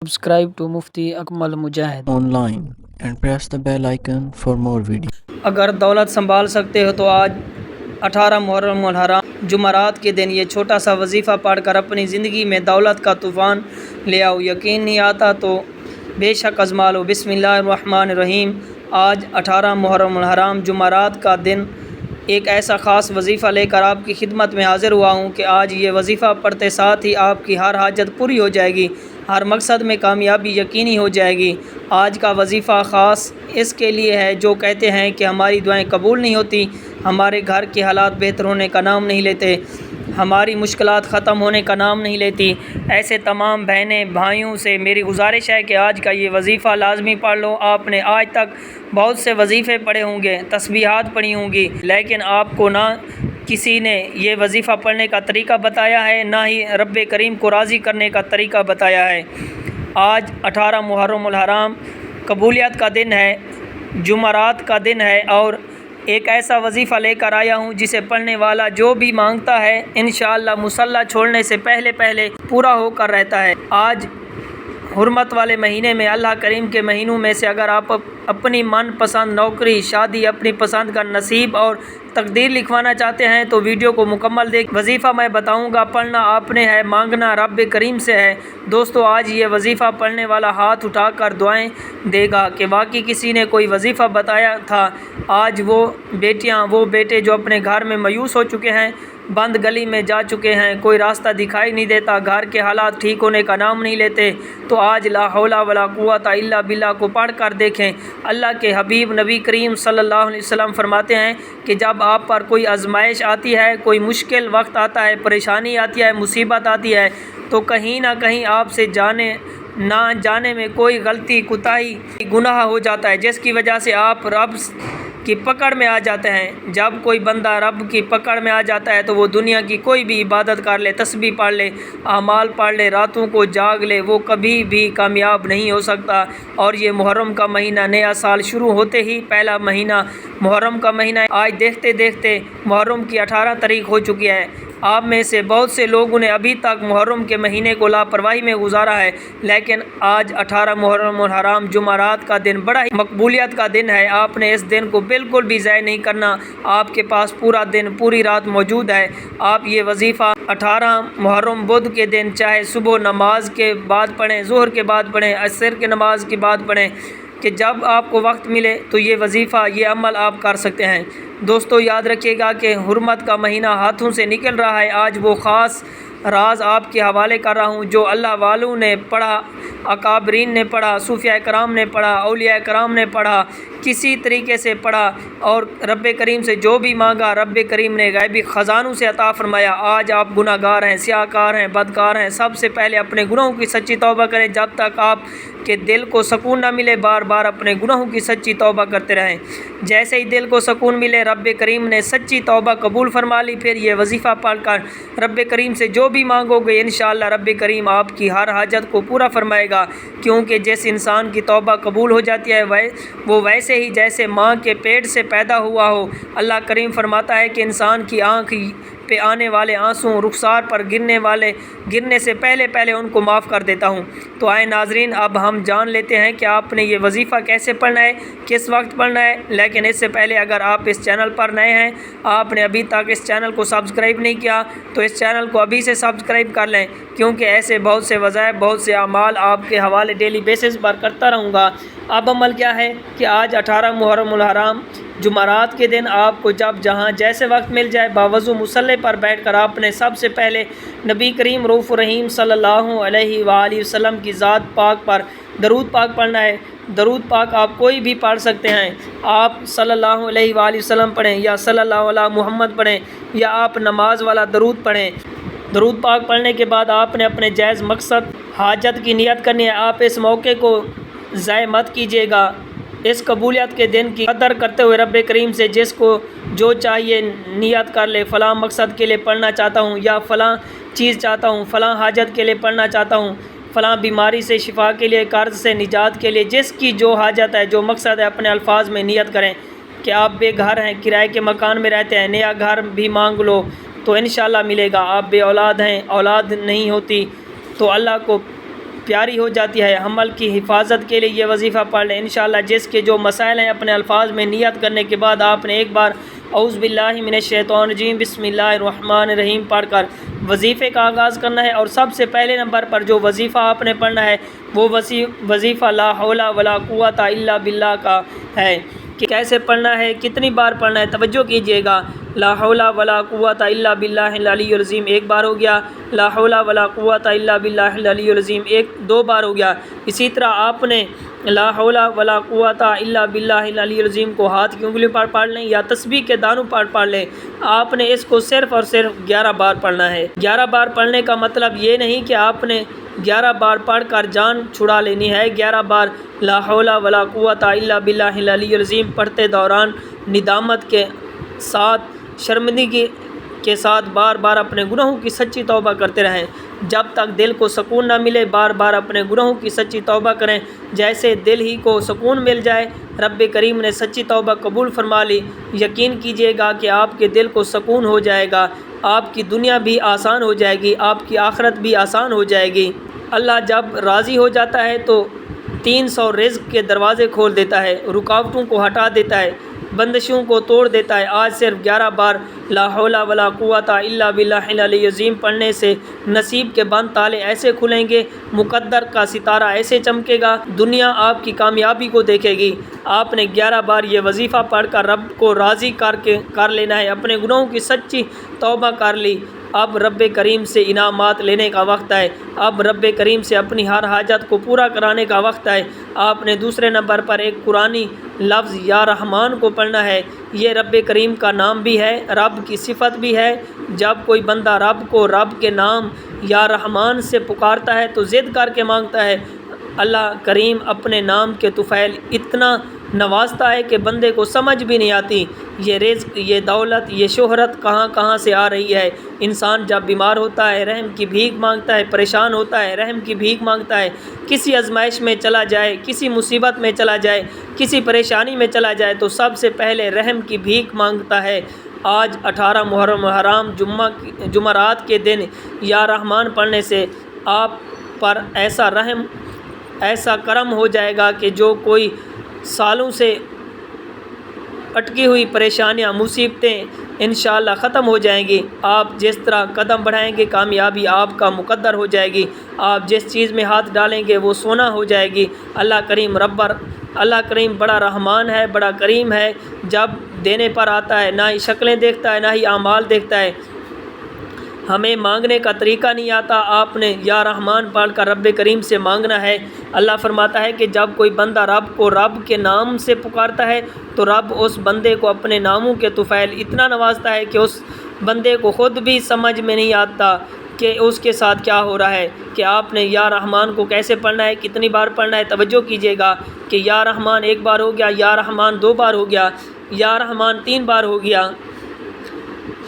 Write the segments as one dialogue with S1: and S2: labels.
S1: Subscribe to Mufti Akmal Mujahid
S2: online and press the bell icon for more videos.
S1: اگر دولت سنبھال سکتے ہو تو آج 18 محرم الحرام جمعرات کے دن یہ چھوٹا سا وظیفہ پڑھ کر اپنی زندگی میں دولت کا طوفان لے آؤ۔ یقین نہیں آتا تو بے شک آزما لو۔ بسم اللہ الرحمن الرحیم۔ آج 18 محرم الحرام جمعرات کا دن ایک ایسا خاص وظیفہ لے کر آپ کی خدمت میں حاضر ہوا ہوں کہ آج یہ وظیفہ پڑھتے ساتھ ہی آپ کی ہر حاجت پوری ہو جائے گی، ہر مقصد میں کامیابی یقینی ہو جائے گی۔ آج کا وظیفہ خاص اس کے لیے ہے جو کہتے ہیں کہ ہماری دعائیں قبول نہیں ہوتی، ہمارے گھر کے حالات بہتر ہونے کا نام نہیں لیتے، ہماری مشکلات ختم ہونے کا نام نہیں لیتی۔ ایسے تمام بہنیں بھائیوں سے میری گزارش ہے کہ آج کا یہ وظیفہ لازمی پڑھ لو۔ آپ نے آج تک بہت سے وظیفے پڑھے ہوں گے، تسبیحات پڑھی ہوں گی، لیکن آپ کو نہ کسی نے یہ وظیفہ پڑھنے کا طریقہ بتایا ہے، نہ ہی رب کریم کو راضی کرنے کا طریقہ بتایا ہے۔ آج 18 محرم الحرام قبولیت کا دن ہے، جمعرات کا دن ہے، اور ایک ایسا وظیفہ لے کر آیا ہوں جسے پڑھنے والا جو بھی مانگتا ہے انشاءاللہ مصلی چھوڑنے سے پہلے پورا ہو کر رہتا ہے۔ آج حرمت والے مہینے میں، اللہ کریم کے مہینوں میں سے اگر آپ اپنی من پسند نوکری، شادی، اپنی پسند کا نصیب اور تقدیر لکھوانا چاہتے ہیں تو ویڈیو کو مکمل دیکھ۔ وظیفہ میں بتاؤں گا، پڑھنا آپ نے ہے، مانگنا رب کریم سے ہے۔ دوستو، آج یہ وظیفہ پڑھنے والا ہاتھ اٹھا کر دعائیں دے گا کہ واقعی کسی نے کوئی وظیفہ بتایا تھا۔ آج وہ بیٹیاں، وہ بیٹے جو اپنے گھر میں مایوس ہو چکے ہیں، بند گلی میں جا چکے ہیں، کوئی راستہ دکھائی نہیں دیتا، گھر کے حالات ٹھیک ہونے کا نام نہیں لیتے، تو آج لا حول ولا قوت الا باللہ کو پڑھ کر دیکھیں۔ اللہ کے حبیب نبی کریم صلی اللہ علیہ وسلم فرماتے ہیں کہ جب آپ پر کوئی آزمائش آتی ہے، کوئی مشکل وقت آتا ہے، پریشانی آتی ہے، مصیبت آتی ہے، تو کہیں نہ کہیں آپ سے نہ جانے میں کوئی غلطی، کوتاہی، گناہ ہو جاتا ہے، جس کی وجہ سے آپ رب کی پکڑ میں آ جاتے ہیں۔ جب کوئی بندہ رب کی پکڑ میں آ جاتا ہے تو وہ دنیا کی کوئی بھی عبادت کر لے، تسبیح پڑھ لے، اعمال پڑھ لے، راتوں کو جاگ لے، وہ کبھی بھی کامیاب نہیں ہو سکتا۔ اور یہ محرم کا مہینہ، نیا سال شروع ہوتے ہی پہلا مہینہ محرم کا مہینہ ہے۔ آج دیکھتے دیکھتے محرم کی 18 تاریخ ہو چکی ہے۔ آپ میں سے بہت سے لوگوں نے ابھی تک محرم کے مہینے کو لاپرواہی میں گزارا ہے، لیکن آج 18 محرم الحرام جمعرات کا دن بڑا ہی مقبولیت کا دن ہے۔ آپ نے اس دن کو بالکل بھی ضائع نہیں کرنا۔ آپ کے پاس پورا دن، پوری رات موجود ہے۔ آپ یہ وظیفہ 18 محرم بدھ کے دن چاہے صبح نماز کے بعد پڑھیں، ظہر کے بعد پڑھیں، عصر کی نماز کے بعد پڑھیں، کہ جب آپ کو وقت ملے تو یہ وظیفہ، یہ عمل آپ کر سکتے ہیں۔ دوستو، یاد رکھیے گا کہ حرمت کا مہینہ ہاتھوں سے نکل رہا ہے۔ آج وہ خاص راز آپ کے حوالے کر رہا ہوں جو اللہ والوں نے پڑھا، اکابرین نے پڑھا، صوفیاء کرام نے پڑھا، اولیاء کرام نے پڑھا، کسی طریقے سے پڑھا، اور رب کریم سے جو بھی مانگا رب کریم نے غیبی خزانوں سے عطا فرمایا۔ آج آپ گناہ گار ہیں، سیاہ کار ہیں، بدکار ہیں، سب سے پہلے اپنے گناہوں کی سچی توبہ کریں۔ جب تک آپ کے دل کو سکون نہ ملے، بار بار اپنے گناہوں کی سچی توبہ کرتے رہیں۔ جیسے ہی دل کو سکون ملے، رب کریم نے سچی توبہ قبول فرما لی، پھر یہ وظیفہ پڑھ کر رب کریم سے جو بھی مانگو گے انشاءاللہ رب کریم آپ کی ہر حاجت کو پورا فرمائے گا، کیونکہ جس انسان کی توبہ قبول ہو جاتی ہے وہ ویسے ہی جیسے ماں کے پیٹ سے پیدا ہوا ہو۔ اللہ کریم فرماتا ہے کہ انسان کی آنکھ پہ آنے والے آنسوں، رخسار پر گرنے سے پہلے ان کو معاف کر دیتا ہوں۔ تو آئے ناظرین، اب ہم جان لیتے ہیں کہ آپ نے یہ وظیفہ کیسے پڑھنا ہے، کس وقت پڑھنا ہے۔ لیکن اس سے پہلے اگر آپ اس چینل پر نئے ہیں، آپ نے ابھی تک اس چینل کو سبسکرائب نہیں کیا، تو اس چینل کو ابھی سے سبسکرائب کر لیں، کیونکہ ایسے بہت سے وظائف، بہت سے اعمال آپ کے حوالے ڈیلی بیسس پر کرتا رہوں گا۔ اب عمل کیا ہے کہ آج 18 محرم الحرام جمعرات کے دن آپ کو جہاں جیسے وقت مل جائے، باوضو مصلی پر بیٹھ کر آپ نے سب سے پہلے نبی کریم رؤوف الرحیم صلی اللہ علیہ وآلہ وسلم کی ذات پاک پر درود پاک پڑھنا ہے۔ درود پاک آپ کوئی بھی پڑھ سکتے ہیں، آپ صلی اللہ علیہ وآلہ وسلم پڑھیں، یا صلی اللہ علیہ محمد پڑھیں، یا آپ نماز والا درود پڑھیں۔ درود پاک پڑھنے کے بعد آپ نے اپنے جائز مقصد، حاجت کی نیت کرنی ہے۔ آپ اس موقع کو ضائع مت کیجیے گا۔ اس قبولیت کے دن کی قدر کرتے ہوئے رب کریم سے جس کو جو چاہیے نیت کر لے، فلاں مقصد کے لیے پڑھنا چاہتا ہوں، یا فلاں چیز چاہتا ہوں، فلاں حاجت کے لیے پڑھنا چاہتا ہوں، فلاں بیماری سے شفا کے لیے، قرض سے نجات کے لیے، جس کی جو حاجت ہے، جو مقصد ہے، اپنے الفاظ میں نیت کریں۔ کہ آپ بے گھر ہیں، کرائے کے مکان میں رہتے ہیں، نیا گھر بھی مانگ لو تو انشاءاللہ ملے گا۔ آپ بے اولاد ہیں، اولاد نہیں ہوتی تو اللہ کو پیاری ہو جاتی ہے۔ عمل کی حفاظت کے لیے یہ وظیفہ پڑھ لیں انشاءاللہ۔ جس کے جو مسائل ہیں اپنے الفاظ میں نیت کرنے کے بعد آپ نے ایک بار اعوذ باللہ من الشیطان الرجیم بسم اللہ الرحمن الرحیم پڑھ کر وظیفے کا آغاز کرنا ہے۔ اور سب سے پہلے نمبر پر جو وظیفہ آپ نے پڑھنا ہے وہ وظیفہ لا حول ولا قوت الا باللہ کا ہے کہ کیسے پڑھنا ہے، کتنی بار پڑھنا ہے، توجہ کیجیے گا۔ لا حول ولا قوت الا باللہ العلی العظیم ایک بار ہو گیا، لا حول ولا قوت الا باللہ العلی العظیم دو بار ہو گیا۔ اسی طرح آپ نے لا حول ولا قوت الا باللہ العلی العظیم کو ہاتھ کی انگلیوں پر پڑھ لیں یا تسبیح کے دانوں پر پڑھ لیں۔ آپ نے اس کو صرف اور صرف 11 بار پڑھنا ہے۔ 11 بار پڑھنے کا مطلب یہ نہیں کہ آپ نے 11 بار پڑھ کر جان چھڑا لینی ہے۔ 11 بار لا حول ولا قوت الا باللہ العلی العظیم پڑھتے دوران ندامت کے ساتھ، شرمندگی کے ساتھ بار بار اپنے گناہوں کی سچی توبہ کرتے رہیں جب تک دل کو سکون نہ ملے۔ بار بار اپنے گناہوں کی سچی توبہ کریں، جیسے دل ہی کو سکون مل جائے۔ رب کریم نے سچی توبہ قبول فرما لی، یقین کیجیے گا کہ آپ کے دل کو سکون ہو جائے گا، آپ کی دنیا بھی آسان ہو جائے گی، آپ کی آخرت بھی آسان ہو جائے گی۔ اللہ جب راضی ہو جاتا ہے تو 300 رزق کے دروازے کھول دیتا ہے، رکاوٹوں کو ہٹا دیتا ہے، بندشوں کو توڑ دیتا ہے۔ آج صرف 11 بار لا حول ولا قوت الا باللہ العلی العظیم پڑھنے سے نصیب کے بند تالے ایسے کھلیں گے، مقدر کا ستارہ ایسے چمکے گا، دنیا آپ کی کامیابی کو دیکھے گی۔ آپ نے 11 بار یہ وظیفہ پڑھ کر رب کو راضی کر لینا ہے۔ اپنے گناہوں کی سچی توبہ کر لی، اب رب کریم سے انعامات لینے کا وقت ہے۔ اب رب کریم سے اپنی ہر حاجت کو پورا کرانے کا وقت ہے۔ آپ نے دوسرے نمبر پر ایک قرآنی لفظ یا رحمان کو پڑھنا ہے۔ یہ رب کریم کا نام بھی ہے، رب کی صفت بھی ہے۔ جب کوئی بندہ رب کو رب کے نام یا رحمان سے پکارتا ہے تو ضد کر کے مانگتا ہے، اللہ کریم اپنے نام کے طفیل اتنا نوازتا ہے کہ بندے کو سمجھ بھی نہیں آتی یہ رزق، یہ دولت، یہ شہرت کہاں سے آ رہی ہے۔ انسان جب بیمار ہوتا ہے رحم کی بھیک مانگتا ہے، پریشان ہوتا ہے رحم کی بھیک مانگتا ہے، کسی آزمائش میں چلا جائے، کسی مصیبت میں چلا جائے، کسی پریشانی میں چلا جائے تو سب سے پہلے رحم کی بھیک مانگتا ہے۔ آج 18 محرم حرام جمعرات کے دن یا رحمان پڑھنے سے آپ پر ایسا رحم، ایسا کرم ہو جائے گا کہ جو کوئی سالوں سے اٹکی ہوئی پریشانیاں، مصیبتیں انشاءاللہ ختم ہو جائیں گی۔ آپ جس طرح قدم بڑھائیں گے کامیابی آپ کا مقدر ہو جائے گی۔ آپ جس چیز میں ہاتھ ڈالیں گے وہ سونا ہو جائے گی۔ اللہ کریم بڑا رحمان ہے، بڑا کریم ہے، جب دینے پر آتا ہے نہ ہی شکلیں دیکھتا ہے نہ ہی اعمال دیکھتا ہے۔ ہمیں مانگنے کا طریقہ نہیں آتا، آپ نے یا رحمان پڑھ کر رب کریم سے مانگنا ہے۔ اللہ فرماتا ہے کہ جب کوئی بندہ رب کو رب کے نام سے پکارتا ہے تو رب اس بندے کو اپنے ناموں کے طفیل اتنا نوازتا ہے کہ اس بندے کو خود بھی سمجھ میں نہیں آتا کہ اس کے ساتھ کیا ہو رہا ہے کہ آپ نے یا رحمان کو کیسے پڑھنا ہے، کتنی بار پڑھنا ہے۔ توجہ کیجیے گا کہ یا رحمان ایک بار ہو گیا، یا رحمان 2 بار ہو گیا، یا رحمان 3 بار ہو گیا۔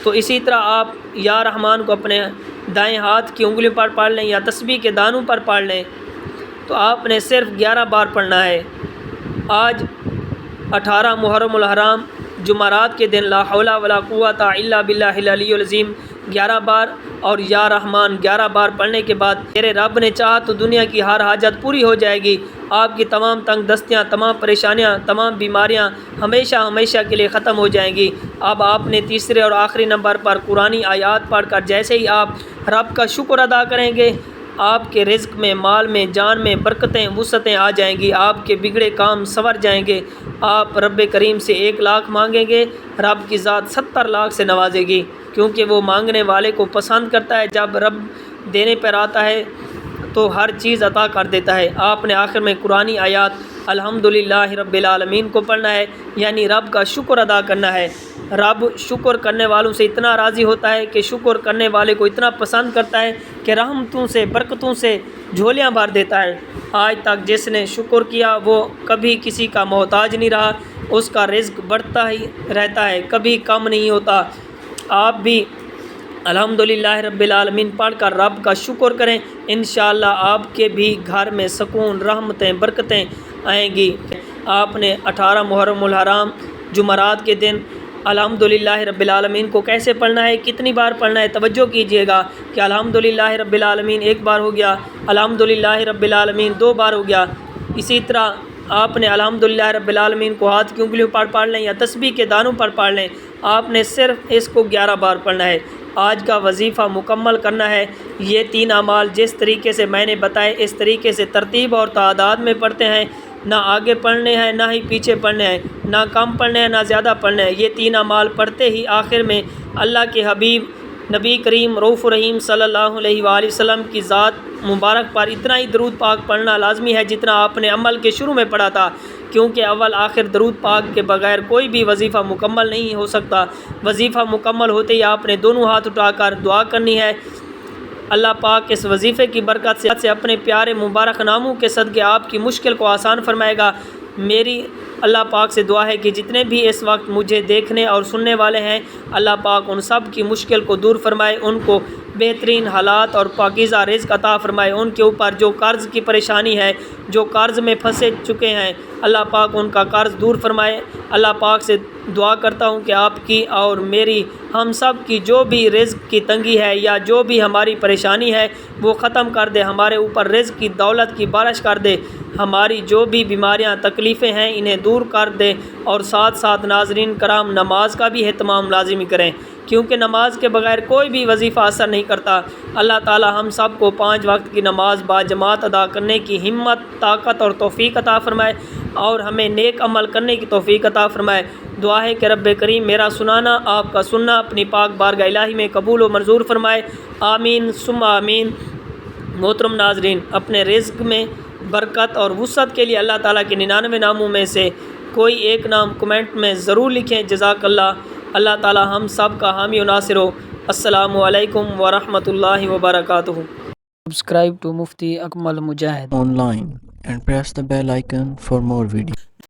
S1: تو اسی طرح آپ یا رحمان کو اپنے دائیں ہاتھ کی انگلیوں پر پڑھ لیں یا تسبیح کے دانوں پر پڑھ لیں تو آپ نے صرف 11 بار پڑھنا ہے۔ آج 18 محرم الحرام جمعرات کے دن لا حول ولا قوت الا باللہ العلی العظیم 11 بار اور یا رحمان 11 بار پڑھنے کے بعد میرے رب نے چاہا تو دنیا کی ہر حاجت پوری ہو جائے گی۔ آپ کی تمام تنگ دستیاں، تمام پریشانیاں، تمام بیماریاں ہمیشہ کے لیے ختم ہو جائیں گی۔ اب آپ نے تیسرے اور آخری نمبر پر قرآنی آیات پڑھ کر جیسے ہی آپ رب کا شکر ادا کریں گے، آپ کے رزق میں، مال میں، جان میں برکتیں، وسعتیں آ جائیں گی، آپ کے بگڑے کام سنور جائیں گے۔ آپ رب کریم سے 1 لاکھ مانگیں گے، رب کی ذات 70 لاکھ سے نوازے گی، کیونکہ وہ مانگنے والے کو پسند کرتا ہے۔ جب رب دینے پر آتا ہے تو ہر چیز عطا کر دیتا ہے۔ آپ نے آخر میں قرآنی آیات الحمدللہ رب العالمین کو پڑھنا ہے، یعنی رب کا شکر ادا کرنا ہے۔ رب شکر کرنے والوں سے اتنا راضی ہوتا ہے کہ شکر کرنے والے کو اتنا پسند کرتا ہے کہ رحمتوں سے، برکتوں سے جھولیاں بھر دیتا ہے۔ آج تک جس نے شکر کیا وہ کبھی کسی کا محتاج نہیں رہا، اس کا رزق بڑھتا ہی رہتا ہے، کبھی کم نہیں ہوتا۔ آپ بھی الحمدللہ رب العالمین پڑھ کر رب کا شکر کریں، انشاءاللہ آپ کے بھی گھر میں سکون، رحمتیں، برکتیں آئیں گی۔ آپ نے 18 محرم الحرام جمعرات کے دن الحمدللہ رب العالمین کو کیسے پڑھنا ہے، کتنی بار پڑھنا ہے، توجہ کیجیے گا کہ الحمدللہ رب العالمین ایک بار ہو گیا، الحمدللہ رب العالمین 2 بار ہو گیا۔ اسی طرح آپ نے الحمدللہ رب العالمین کو ہاتھ کی انگلیوں پر پڑھ لیں یا تسبیح کے دانوں پر پڑھ لیں، آپ نے صرف اس کو 11 بار پڑھنا ہے۔ آج کا وظیفہ مکمل کرنا ہے۔ یہ 3 اعمال جس طریقے سے میں نے بتائے اس طریقے سے ترتیب اور تعداد میں پڑھتے ہیں، نہ آگے پڑھنے ہیں نہ ہی پیچھے پڑھنے ہیں، نہ کم پڑھنے ہیں نہ زیادہ پڑھنے ہیں۔ یہ 3 اعمال پڑھتے ہی آخر میں اللہ کے حبیب نبی کریم رؤوف رحیم صلی اللہ علیہ وآلہ وسلم کی ذات مبارک پر اتنا ہی درود پاک پڑھنا لازمی ہے جتنا آپ نے عمل کے شروع میں پڑھا تھا، کیونکہ اول آخر درود پاک کے بغیر کوئی بھی وظیفہ مکمل نہیں ہو سکتا۔ وظیفہ مکمل ہوتے ہی آپ نے دونوں ہاتھ اٹھا کر دعا کرنی ہے۔ اللہ پاک اس وظیفے کی برکت سے اپنے پیارے مبارک ناموں کے صدقے آپ کی مشکل کو آسان فرمائے گا۔ میری اللہ پاک سے دعا ہے کہ جتنے بھی اس وقت مجھے دیکھنے اور سننے والے ہیں، اللہ پاک ان سب کی مشکل کو دور فرمائے، ان کو بہترین حالات اور پاکیزہ رزق عطا فرمائے۔ ان کے اوپر جو قرض کی پریشانی ہے، جو قرض میں پھنسے چکے ہیں، اللہ پاک ان کا قرض دور فرمائے۔ اللہ پاک سے دعا کرتا ہوں کہ آپ کی اور میری ہم سب کی جو بھی رزق کی تنگی ہے یا جو بھی ہماری پریشانی ہے وہ ختم کر دے، ہمارے اوپر رزق کی دولت کی بارش کر دے، ہماری جو بھی بیماریاں تکلیفیں ہیں انہیں دور کر دے، اور ساتھ ساتھ ناظرین کرام نماز کا بھی اہتمام لازمی کریں، کیونکہ نماز کے بغیر کوئی بھی وظیفہ اثر نہیں کرتا۔ اللہ تعالی ہم سب کو 5 وقت کی نماز باجماعت ادا کرنے کی ہمت، طاقت اور توفیق عطا فرمائے، اور ہمیں نیک عمل کرنے کی توفیق عطا فرمائے۔ دعا ہے کہ رب کریم میرا سنانا، آپ کا سننا اپنی پاک بارگاہ الہی میں قبول و منظور فرمائے، آمین ثم آمین۔ محترم ناظرین، اپنے رزق میں برکت اور وسعت کے لیے اللہ تعالیٰ کے 99 ناموں میں سے کوئی ایک نام کمنٹ میں ضرور لکھیں۔ جزاک اللہ۔ اللہ تعالیٰ ہم سب کا حامی و ناصر ہو۔ السلام علیکم ورحمۃ اللہ وبرکاتہ۔ Subscribe to Mufti Akmal Mujahid
S2: online and press the bell icon for more videos.